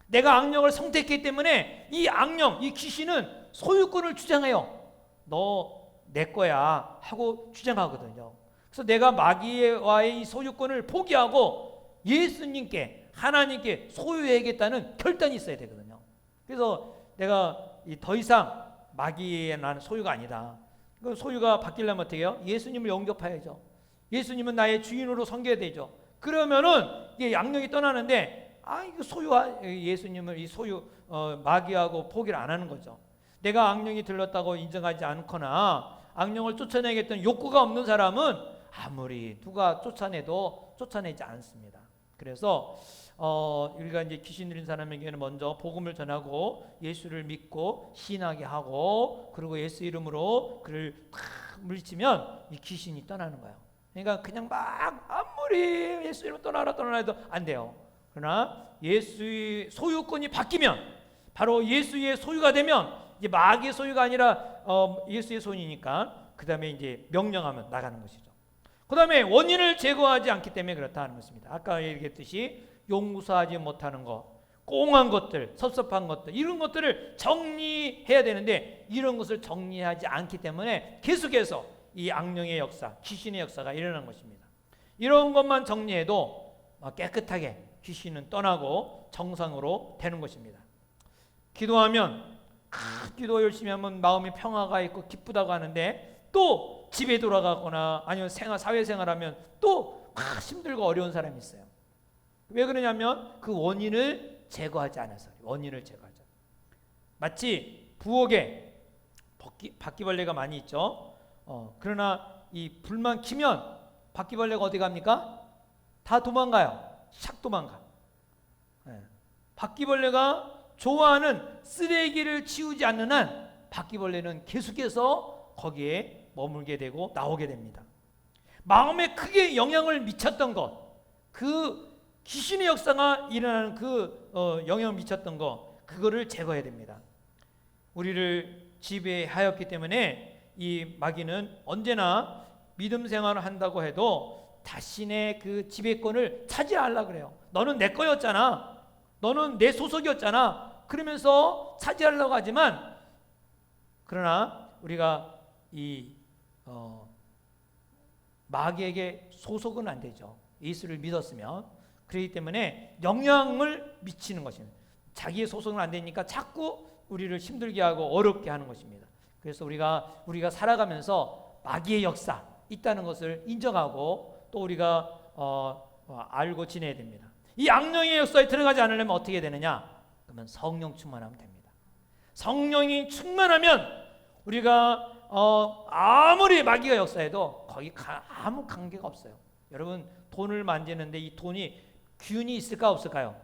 내가 악령을 선택했기 때문에 이 악령, 이 귀신은 소유권을 주장해요. 너 내 거야 하고 주장하거든요. 그래서 내가 마귀와의 이 소유권을 포기하고 예수님께, 하나님께 소유해야겠다는 결단이 있어야 되거든요. 그래서 내가 더 이상 마귀에 나는 소유가 아니다. 그 소유가 바뀌려면 어떻게 해요? 예수님을 영접해야죠. 예수님은 나의 주인으로 섬겨야 되죠. 그러면은 이게 악령이 떠나는데 이거 소유와 예수님을 이 소유 마귀하고 포기를 안 하는 거죠. 내가 악령이 들렀다고 인정하지 않거나 악령을 쫓아내겠다는 욕구가 없는 사람은 아무리 누가 쫓아내도 쫓아내지 않습니다. 그래서 우리가 이제 귀신 들린 사람에게는 먼저 복음을 전하고 예수를 믿고 신하게 하고 그리고 예수 이름으로 그를 탁 물리치면 이 귀신이 떠나는 거예요. 그러니까 그냥 막 아무리 예수 이름 떠나라 해도 안 돼요. 그러나 예수의 소유권이 바뀌면 바로 예수의 소유가 되면 이제 마귀의 소유가 아니라 예수의 소유니까 그 다음에 이제 명령하면 나가는 것이죠. 그 다음에 원인을 제거하지 않기 때문에 그렇다는 것입니다. 아까 얘기했듯이 용서하지 못하는 것, 꽁한 것들, 섭섭한 것들 이런 것들을 정리해야 되는데 이런 것을 정리하지 않기 때문에 계속해서 이 악령의 역사, 귀신의 역사가 일어난 것입니다. 이런 것만 정리해도 깨끗하게 귀신은 떠나고 정상으로 되는 것입니다. 기도하면 기도 열심히 하면 마음이 평화가 있고 기쁘다고 하는데 또 집에 돌아가거나 아니면 사회생활하면 또 힘들고 어려운 사람이 있어요. 왜 그러냐면 그 원인을 제거하지 않아서. 원인을 제거하자. 마치 부엌에 바퀴벌레가 많이 있죠. 그러나 이 불만 켜면 바퀴벌레가 어디 갑니까? 다 도망가요. 샥 도망가. 바퀴벌레가 좋아하는 쓰레기를 치우지 않는 한 바퀴벌레는 계속해서 거기에 머물게 되고 나오게 됩니다. 마음에 크게 영향을 미쳤던 것, 그 귀신의 역사가 일어나는 그 영향을 미쳤던 것, 그거를 제거해야 됩니다. 우리를 지배하였기 때문에 이 마귀는 언제나 믿음 생활을 한다고 해도 자신의 그 지배권을 차지하려고 그래요. 너는 내 거였잖아. 너는 내 소속이었잖아. 그러면서 차지하려고 하지만 그러나 우리가 이 마귀에게 소속은 안 되죠. 예수를 믿었으면. 그렇기 때문에 영향을 미치는 것입니다. 자기의 소속은 안 되니까 자꾸 우리를 힘들게 하고 어렵게 하는 것입니다. 그래서 우리가 살아가면서 마귀의 역사 있다는 것을 인정하고 또 우리가 알고 지내야 됩니다. 이 악령의 역사에 들어가지 않으려면 어떻게 되느냐? 그러면 성령 충만하면 됩니다. 성령이 충만하면 우리가 아무리 마귀가 역사해도 거기 아무 관계가 없어요. 여러분 돈을 만지는데 이 돈이 균이 있을까 없을까요?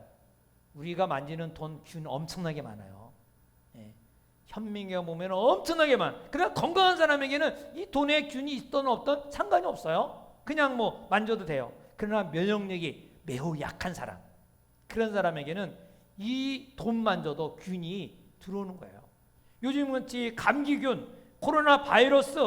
우리가 만지는 돈 균 엄청나게 많아요. 현미경 보면 엄청나게 많아. 그러나 건강한 사람에게는 이 돈에 균이 있든 없든 상관이 없어요. 그냥 뭐 만져도 돼요. 그러나 면역력이 매우 약한 사람, 그런 사람에게는 이 돈 만져도 균이 들어오는 거예요. 요즘같이 감기균, 코로나 바이러스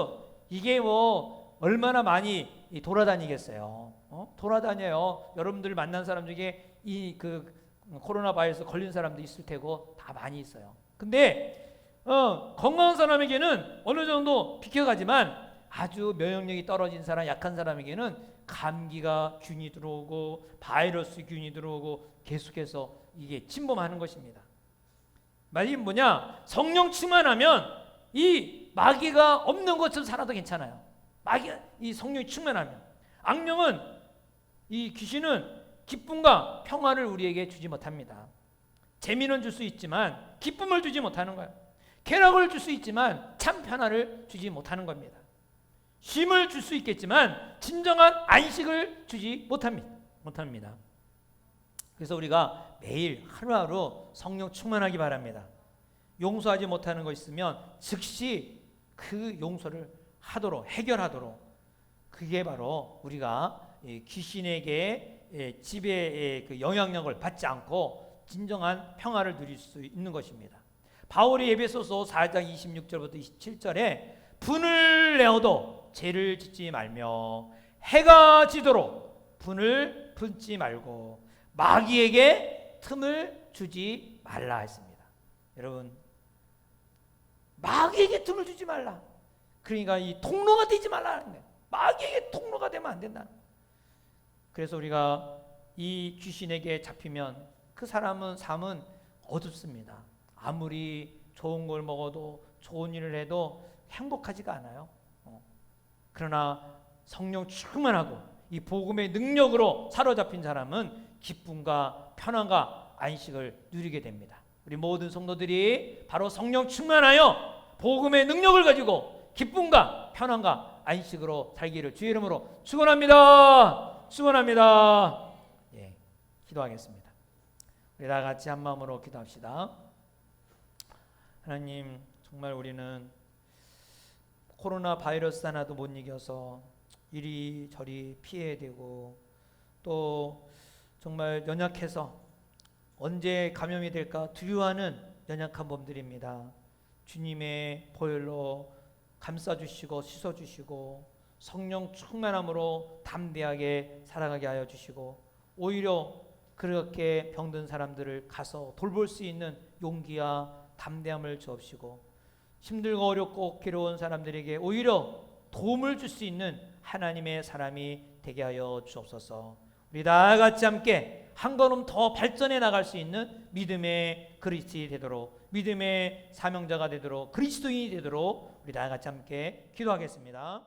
이게 뭐 얼마나 많이 돌아다니겠어요. 돌아다녀요. 여러분들 만난 사람 중에 이 그 코로나 바이러스 걸린 사람도 있을 테고 다 많이 있어요. 근데 건강한 사람에게는 어느 정도 비켜가지만 아주 면역력이 떨어진 사람, 약한 사람에게는 감기가 균이 들어오고 바이러스 균이 들어오고 계속해서 이게 침범하는 것입니다. 말이 뭐냐? 성령 충만하면 이 마귀가 없는 것처럼 살아도 괜찮아요. 이 성령이 충만하면. 악령은, 이 귀신은 기쁨과 평화를 우리에게 주지 못합니다. 재미는 줄 수 있지만 기쁨을 주지 못하는 거예요. 쾌락을 줄 수 있지만 참 편안을 주지 못하는 겁니다. 쉼을 줄 수 있겠지만 진정한 안식을 주지 못합니다. 그래서 우리가 매일 하루하루 성령 충만하기 바랍니다. 용서하지 못하는 거 있으면 즉시 그 용서를 해결하도록, 그게 바로 우리가 귀신에게 지배의 그 영향력을 받지 않고 진정한 평화를 누릴 수 있는 것입니다. 바울이 에베소서 4장 26절부터 27절에 분을 내어도 죄를 짓지 말며 해가 지도록 분을 품지 말고 마귀에게 틈을 주지 말라 했습니다. 여러분, 마귀에게 틈을 주지 말라. 그러니까 이 통로가 되지 말라는 거예요. 마귀에게 통로가 되면 안 된다. 그래서 우리가 이 귀신에게 잡히면 그 사람은 삶은 어둡습니다. 아무리 좋은 걸 먹어도 좋은 일을 해도 행복하지가 않아요. 그러나 성령 충만하고 이 복음의 능력으로 사로잡힌 사람은 기쁨과 편안과 안식을 누리게 됩니다. 우리 모든 성도들이 바로 성령 충만하여 복음의 능력을 가지고 기쁨과 편안과 안식으로 살기를 주의 이름으로 축원합니다. 축원합니다. 예, 기도하겠습니다. 우리 다 같이 한 마음으로 기도합시다. 하나님, 정말 우리는 코로나 바이러스 하나도 못 이겨서 이리저리 피해야 되고 또 정말 연약해서 언제 감염이 될까 두려워하는 연약한 몸들입니다. 주님의 보혈로 감싸주시고 씻어주시고 성령 충만함으로 담대하게 살아가게 하여 주시고 오히려 그렇게 병든 사람들을 가서 돌볼 수 있는 용기와 담대함을 주옵시고 힘들고 어렵고 괴로운 사람들에게 오히려 도움을 줄 수 있는 하나님의 사람이 되게 하여 주옵소서. 우리 다 같이 함께 한 걸음 더 발전해 나갈 수 있는 믿음의 그리스도인이 되도록, 믿음의 사명자가 되도록, 그리스도인이 되도록 우리 다 같이 함께 기도하겠습니다.